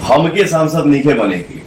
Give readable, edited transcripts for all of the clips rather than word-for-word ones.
हमके सांसद नीचे बनेगी,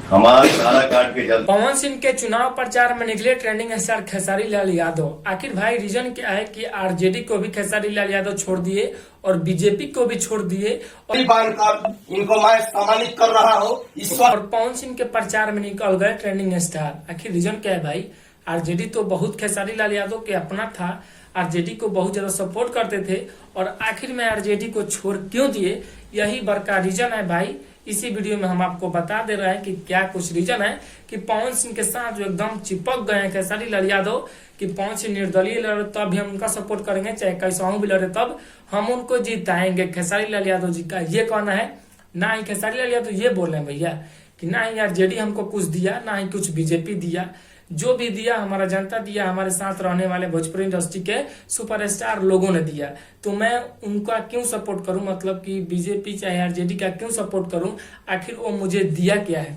हमारा सारा काट के जल। पवन सिंह के चुनाव प्रचार में निकले ट्रेंडिंग स्टार खेसारी लाल यादव। आखिर भाई रीजन क्या है कि आरजेडी को भी खेसारी लाल यादव छोड़ दिए और बीजेपी को भी छोड़ दिए और इनको मैं सम्मानित कर रहा हूँ। और पवन सिंह के प्रचार में निकल गए ट्रेंडिंग स्टार। आखिर रीजन क्या है भाई? आरजेडी तो बहुत खेसारी लाल यादव के अपना था, आरजेडी को बहुत ज्यादा सपोर्ट करते थे और आखिर में आरजेडी को छोड़ क्यों दिए, यही बड़का रीजन है भाई। इसी वीडियो में हम आपको बता दे रहे हैं कि क्या कुछ रीजन है कि पवन सिंह के साथ जो एकदम चिपक गए हैं खेसारी लाल यादव कि पवन सिंह निर्दलीय लड़े तब भी हम उनका सपोर्ट करेंगे, चाहे कैसा भी लड़े तब हम उनको जिताएंगे। खेसारी लाल यादव जी का ये कहना है। ना ही खेसारी लाल यादव ये बोल रहे हैं भैया कि ना ही आरजेडी हमको कुछ दिया, ना ही कुछ बीजेपी दिया, जो भी दिया हमारा जनता दिया, हमारे साथ रहने वाले भोजपुरी इंडस्ट्री के सुपरस्टार लोगों ने दिया। तो मैं उनका क्यों सपोर्ट करूं, मतलब कि बीजेपी चाहे आरजेडी का क्यों सपोर्ट करूं? आखिर वो मुझे दिया क्या है?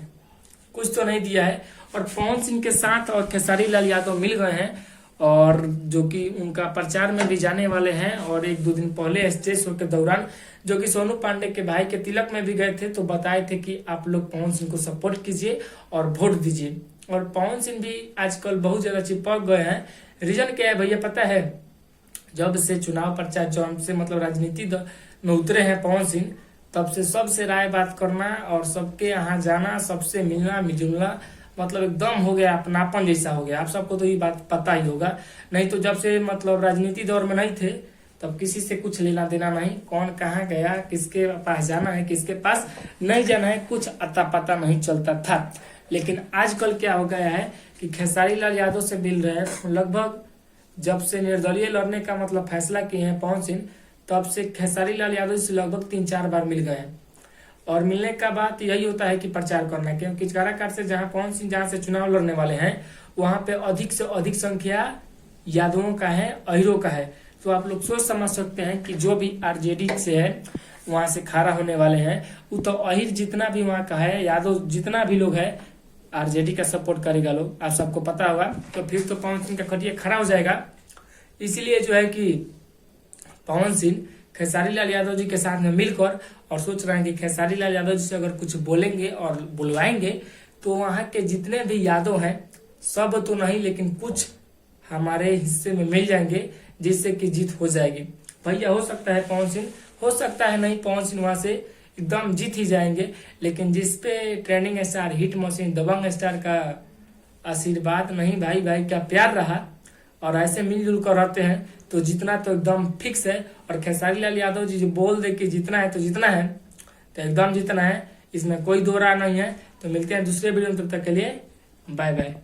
कुछ तो नहीं दिया है। और पवन सिंह के साथ और खेसारी लाल यादव मिल गए हैं और जो कि उनका प्रचार में भी जाने वाले हैं। और एक दो दिन पहले स्टेज शो के दौरान जो कि सोनू पांडे के भाई के तिलक में भी गए थे, तो बताए थे कि आप लोग पवन सिंह को सपोर्ट कीजिए और वोट दीजिए। और पवन सिंह भी आजकल बहुत ज्यादा चिपक गए हैं। रीजन क्या है भैया पता है? जब से चुनाव प्रचार, जब से मतलब राजनीति में उतरे हैं पवन सिंह, तब से सबसे राय बात करना और सबके यहाँ जाना, सबसे मिलना मिलना, मतलब एकदम हो गया, अपनापन जैसा हो गया। आप सबको तो ये बात पता ही होगा। नहीं तो जब से मतलब राजनीति दौर में नहीं थे तब किसी से कुछ लेना देना नहीं, कौन कहाँ गया, किसके पास जाना है, किसके पास नहीं जाना है, कुछ अता पता नहीं चलता था। लेकिन आजकल क्या हो गया है कि खेसारी लाल यादव से मिल रहे हैं। लगभग जब से निर्दलीय लड़ने का मतलब फैसला किए हैं पवन सिंह, तब से खेसारी लाल यादव से लगभग 3-4 बार मिल गए हैं। और मिलने का बात यही होता है कि प्रचार करना है, क्योंकि काराकाट से जहां पवन सिंह जहां से चुनाव लड़ने वाले हैं वहां पे अधिक से अधिक संख्या यादवों का है, अहिरों का है। तो आप लोग सोच समझ सकते हैं कि जो भी आरजेडी से है वहां से खारा होने वाले हैं, वो तो अहिर जितना भी वहां का है, यादव जितना भी लोग है आरजेडी का सपोर्ट करेगा लोग, आप सबको पता होगा। तो फिर तो पवन सिंह का खटिया खड़ा हो जाएगा। इसीलिए जो है कि पवन सिंह खेसारी लाल यादव जी के साथ में मिलकर और सोच रहे हैं कि खेसारी लाल यादव जी से अगर कुछ बोलेंगे और बुलवाएंगे तो वहां के जितने भी यादव हैं, सब तो नहीं लेकिन कुछ हमारे हिस्से में मिल जाएंगे, जिससे कि जीत हो जाएगी। भैया हो सकता है पवन सिंह, हो सकता है नहीं, पवन सिंह वहां से एकदम जीत ही जाएंगे। लेकिन जिसपे ट्रेंडिंग स्टार, हिट मशीन, दबंग स्टार का आशीर्वाद नहीं भाई, भाई का प्यार रहा और ऐसे मिलजुल कर रहते हैं तो जितना तो एकदम फिक्स है। और खेसारी लाल यादव जी जो बोल दे कि जितना है तो जितना है, तो एकदम जितना है, इसमें कोई दो राय नहीं है। तो मिलते हैं दूसरे वीडियो में, तब तक के लिए बाय बाय।